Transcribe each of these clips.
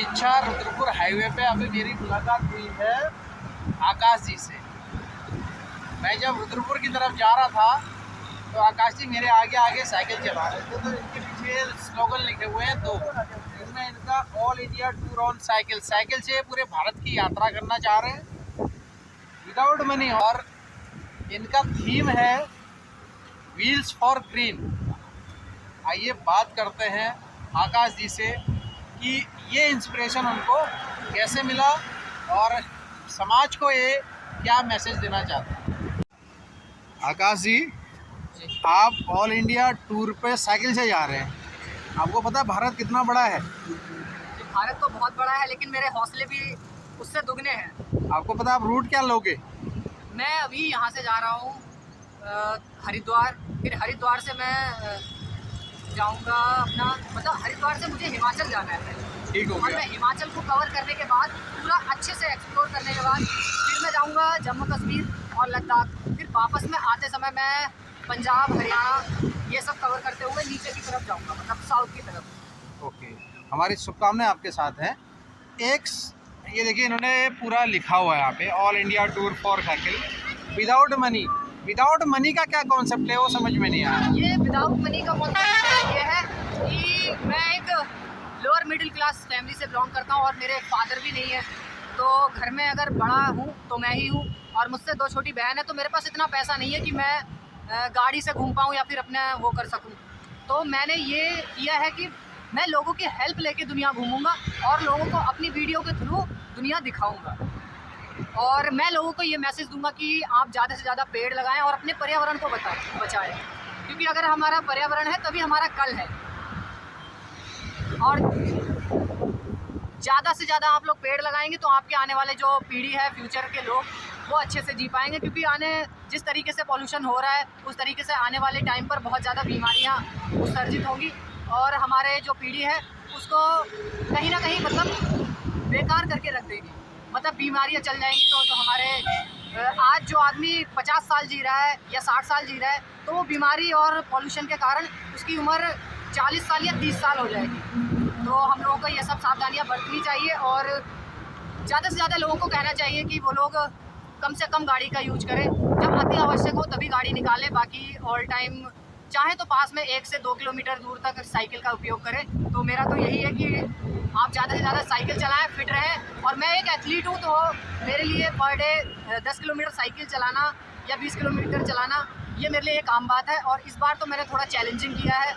Kichha Rudrapur highway पे अभी मेरी मुलाकात हुई है आकाश जी से। मैं जब रुद्रपुर की तरफ जा रहा था तो आकाश जी मेरे आगे आगे साइकिल चला रहे थे, तो इनके पीछे स्लोगन लिखे हुए हैं दो। इसमें इनका all India tour on cycle, cycle से पूरे भारत की यात्रा करना चाह रहे हैं विदाउट मनी। और इनका थीम है व्हील्स फॉर ग्रीन। आइए बात करते हैं आकाश जी से कि ये इंस्पिरेशन उनको कैसे मिला और समाज को ये क्या मैसेज देना चाहते हैं। आकाश जी, आप ऑल इंडिया टूर पे साइकिल से जा रहे हैं। आपको पता है भारत कितना बड़ा है? भारत तो बहुत बड़ा है, लेकिन मेरे हौसले भी उससे दुगने हैं। आपको पता है आप रूट क्या लोगे? मैं अभी यहाँ से जा रहा हूँ हरिद्वार, फिर हरिद्वार से मैं जाऊँगा अपना, मतलब हरिद्वार से मुझे हिमाचल जाना है। ठीक हो और गया। मैं हिमाचल को कवर करने के बाद, पूरा अच्छे से एक्सप्लोर करने के बाद, फिर मैं जाऊँगा जम्मू कश्मीर और लद्दाख। फिर वापस में आते समय मैं पंजाब, हरियाणा ये सब कवर करते हुए नीचे की तरफ जाऊँगा, मतलब साउथ की तरफ। ओके, हमारी शुभकामनाएं आपके साथ हैं। ये देखिए इन्होंने पूरा लिखा हुआ है यहाँ पे, all India tour for cycle without money. Without money का क्या कॉन्सेप्ट है वो समझ में नहीं आया। ये विदाउट मनी का कॉन्सेप्ट ये है कि मैं एक लोअर मिडिल क्लास फैमिली से बिलोंग करता हूँ और मेरे फादर भी नहीं है, तो घर में अगर बड़ा हूँ तो मैं ही हूँ और मुझसे दो छोटी बहन है। तो मेरे पास इतना पैसा नहीं है कि मैं गाड़ी से घूम पाऊँ या फिर अपना वो कर सकूँ। तो मैंने ये किया है कि मैं लोगों की हेल्प लेके दुनिया घूमूंगा और लोगों को अपनी वीडियो के थ्रू दुनिया दिखाऊंगा। और मैं लोगों को ये मैसेज दूंगा कि आप ज़्यादा से ज़्यादा पेड़ लगाएं और अपने पर्यावरण को बचाएं, क्योंकि अगर हमारा पर्यावरण है तभी हमारा कल है। और ज़्यादा से ज़्यादा आप लोग पेड़ लगाएंगे तो आपके आने वाले जो पीढ़ी है, फ्यूचर के लोग, वो अच्छे से जी पाएंगे। क्योंकि जिस तरीके से पॉल्यूशन हो रहा है उस तरीके से आने वाले टाइम पर बहुत ज़्यादा बीमारियाँ उत्सर्जित होंगी और हमारे जो पीढ़ी है उसको कहीं ना कहीं मतलब बेकार करके रख देगी। मतलब बीमारियाँ चल जाएंगी। तो जो हमारे आज जो आदमी 50 साल जी रहा है या 60 साल जी रहा है, तो वो बीमारी और पॉल्यूशन के कारण उसकी उम्र 40 साल या 30 साल हो जाएगी। तो हम लोगों को ये सब सावधानियाँ बरतनी चाहिए और ज़्यादा से ज़्यादा लोगों को कहना चाहिए कि वो लोग कम से कम गाड़ी का यूज करें। जब अति आवश्यक हो तभी गाड़ी निकालें, बाकी ऑल टाइम चाहे तो पास में 1 से 2 किलोमीटर दूर तक साइकिल का उपयोग करें। तो मेरा तो यही है कि आप ज़्यादा से ज़्यादा साइकिल चलाएं, फिट रहें। और मैं एक एथलीट हूँ, तो मेरे लिए पर डे 10 किलोमीटर साइकिल चलाना या 20 किलोमीटर चलाना ये मेरे लिए एक आम बात है। और इस बार तो मैंने थोड़ा चैलेंजिंग किया है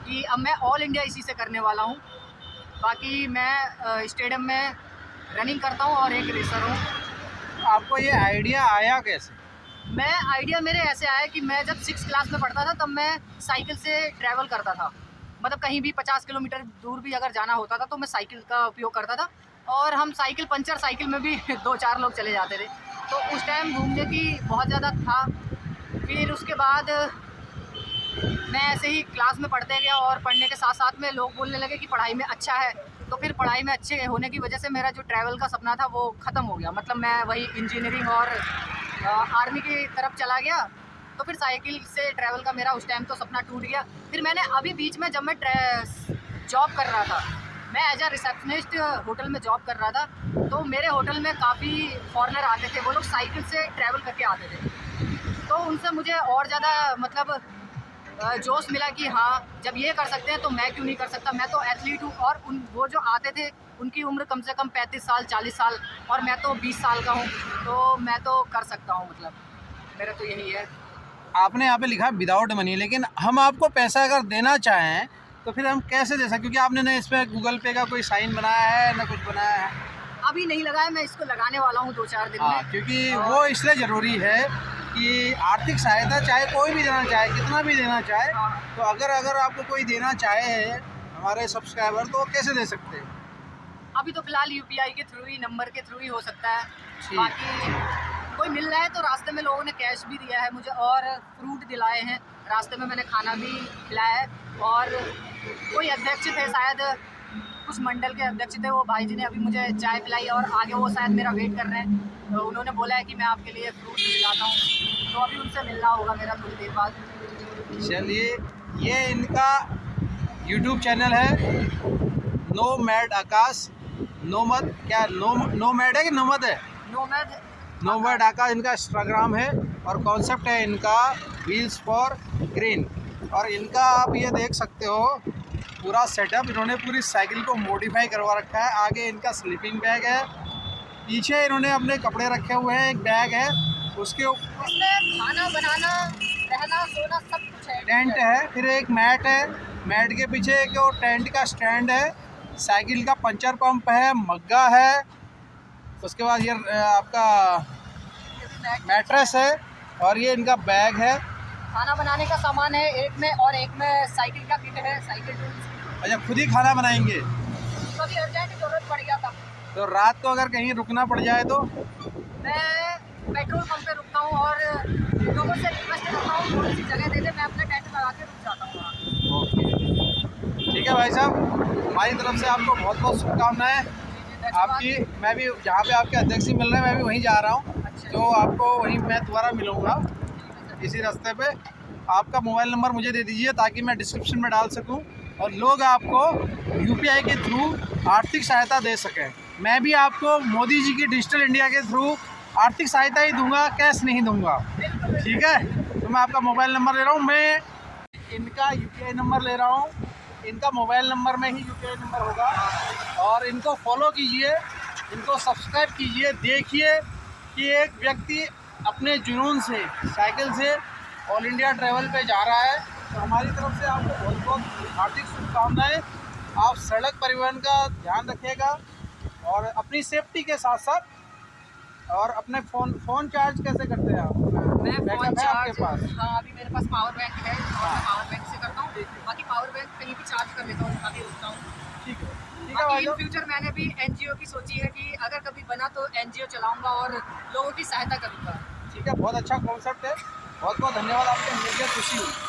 कि अब मैं ऑल इंडिया इसी से करने वाला हूँ। बाकी मैं स्टेडियम में रनिंग करता हूँ और एक रेसर हूँ। आपको ये आइडिया आया कैसे? आइडिया मेरे ऐसे आया कि मैं जब 6 क्लास में पढ़ता था तब मैं साइकिल से ट्रैवल करता था। मतलब कहीं भी 50 किलोमीटर दूर भी अगर जाना होता था तो मैं साइकिल का उपयोग करता था। और हम साइकिल पंचर साइकिल में भी 2-4 लोग चले जाते थे। तो उस टाइम घूमने की बहुत ज़्यादा था। फिर उसके बाद मैं ऐसे ही क्लास में पढ़ते गया और पढ़ने के साथ साथ में लोग बोलने लगे कि पढ़ाई में अच्छा है। तो फिर पढ़ाई में अच्छे होने की वजह से मेरा जो ट्रैवल का सपना था वो ख़त्म हो गया। मतलब मैं वही इंजीनियरिंग और आर्मी की तरफ चला गया। तो फिर साइकिल से ट्रैवल का मेरा उस टाइम तो सपना टूट गया। फिर मैंने अभी बीच में जब मैं जॉब कर रहा था, मैं एज अ रिसेप्शनिस्ट होटल में जॉब कर रहा था, तो मेरे होटल में काफ़ी फॉरेनर आते थे। वो लोग साइकिल से ट्रैवल करके आते थे। तो उनसे मुझे और ज़्यादा मतलब जोश मिला कि हाँ, जब ये कर सकते हैं तो मैं क्यों नहीं कर सकता। मैं तो एथलीट हूँ। और वो जो आते थे उनकी उम्र कम से कम 35 साल 40 साल और मैं तो 20 साल का हूँ, तो मैं तो कर सकता हूँ। मतलब मेरा तो यही है। आपने यहाँ पे लिखा विदाउट मनी, लेकिन हम आपको पैसा अगर देना चाहें तो फिर हम कैसे दे सकते? क्योंकि आपने ना इस पर गूगल पे का कोई साइन बनाया है ना कुछ बनाया है। अभी नहीं लगाया, मैं इसको लगाने वाला हूँ 2-4 दिन हाँ, में। क्योंकि वो इसलिए ज़रूरी है कि आर्थिक सहायता चाहे कोई भी देना चाहे, कितना भी देना चाहे, तो अगर आपको कोई देना चाहे हमारे सब्सक्राइबर, तो वो कैसे दे सकते हैं? अभी तो फिलहाल UPI के थ्रू ही, नंबर के थ्रू ही हो सकता है। ठीक। बाकी कोई मिल रहा है तो रास्ते में लोगों ने कैश भी दिया है मुझे और फ्रूट दिलाए हैं। रास्ते में मैंने खाना भी खिलाया है। और कोई अध्यक्ष थे, शायद कुछ मंडल के अध्यक्ष थे, वो भाई जी ने अभी मुझे चाय पिलाई और आगे वो शायद मेरा वेट कर रहे हैं। तो उन्होंने बोला है कि मैं आपके लिए फ्रूट दिलाता हूँ, तो अभी उनसे मिलना होगा मेरा थोड़ी देर बाद। चलिए, ये इनका YouTube चैनल है नो मैड आकाश। नोमद, क्या नोमैड है कि नोमद है? नोमैड। नोमैड आका इनका इंस्टाग्राम है और कॉन्सेप्ट है इनका व्हील्स फॉर ग्रीन। और इनका आप ये देख सकते हो पूरा सेटअप, इन्होंने पूरी साइकिल को मॉडिफाई करवा रखा है। आगे इनका स्लीपिंग बैग है, पीछे इन्होंने अपने कपड़े रखे हुए हैं, एक बैग है, उसके ऊपर इसमें खाना बनाना, रहना, सोना सब कुछ है। टेंट है, फिर एक मैट है, मैट के पीछे एक और टेंट का स्टैंड है, साइकिल का पंचर पंप है, मग्गा है, उसके बाद ये आपका मैट्रेस है और ये इनका बैग है। खाना बनाने का सामान है एक में, और एक में साइकिल का किट है, साइकिल टूल्स। अच्छा, खुद ही खाना बनाएंगे? कभी अर्जेंट जरूरत पड़ गया था तो रात को अगर कहीं रुकना पड़ जाए तो? मैं पेट्रोल पंप पे रुकता हूँ और लोगों से रिक्वेस्ट करता हूँ थोड़ी सी जगह दे दे, मैं अपना टेंट लगा के रुक जाता हूँ वहाँ। ओके, ठीक है भाई साहब, हमारी तरफ से आपको बहुत बहुत शुभकामनाएं। आपकी, मैं भी जहाँ पे आपके अध्यक्ष जी मिल रहे हैं मैं भी वहीं जा रहा हूँ, तो आपको वहीं मैं दोबारा मिलूँगा इसी रास्ते पे। आपका मोबाइल नंबर मुझे दे दीजिए ताकि मैं डिस्क्रिप्शन में डाल सकूं और लोग आपको यूपीआई के थ्रू आर्थिक सहायता दे सकें। मैं भी आपको मोदी जी की डिजिटल इंडिया के थ्रू आर्थिक सहायता ही दूंगा, कैश नहीं दूंगा, ठीक है? तो मैं आपका मोबाइल नंबर ले रहा हूँ, मैं इनका यूपीआई नंबर ले रहा हूँ, इनका मोबाइल नंबर में ही यूपीआई नंबर होगा। और इनको फॉलो कीजिए, इनको सब्सक्राइब कीजिए, देखिए कि एक व्यक्ति अपने जुनून से साइकिल से ऑल इंडिया ट्रैवल पे जा रहा है। तो हमारी तरफ से आपको बहुत बहुत हार्दिक शुभकामनाएं। आप सड़क परिवहन का ध्यान रखिएगा और अपनी सेफ्टी के साथ साथ। और अपने फ़ोन चार्ज कैसे करते हैं आप? मैं फ़ोन बैकअप है आपके चार्ज, पास? हाँ अभी मेरे पास पावर बैंक है और पावर बैंक से करता हूँ, बाकी पावर बैंक कहीं भी चार्ज कर लेता हूँ, अभी रुकता हूँ। ठीक है, ठीक है बाकी भाई इन साहब। फ्यूचर मैंने भी एनजीओ की सोची है कि अगर कभी बना तो एनजीओ चलाऊंगा और लोगों की सहायता करूंगा। ठीक है, बहुत अच्छा कॉन्सेप्ट है, बहुत बहुत धन्यवाद, आपके मिलकर खुशी हुई।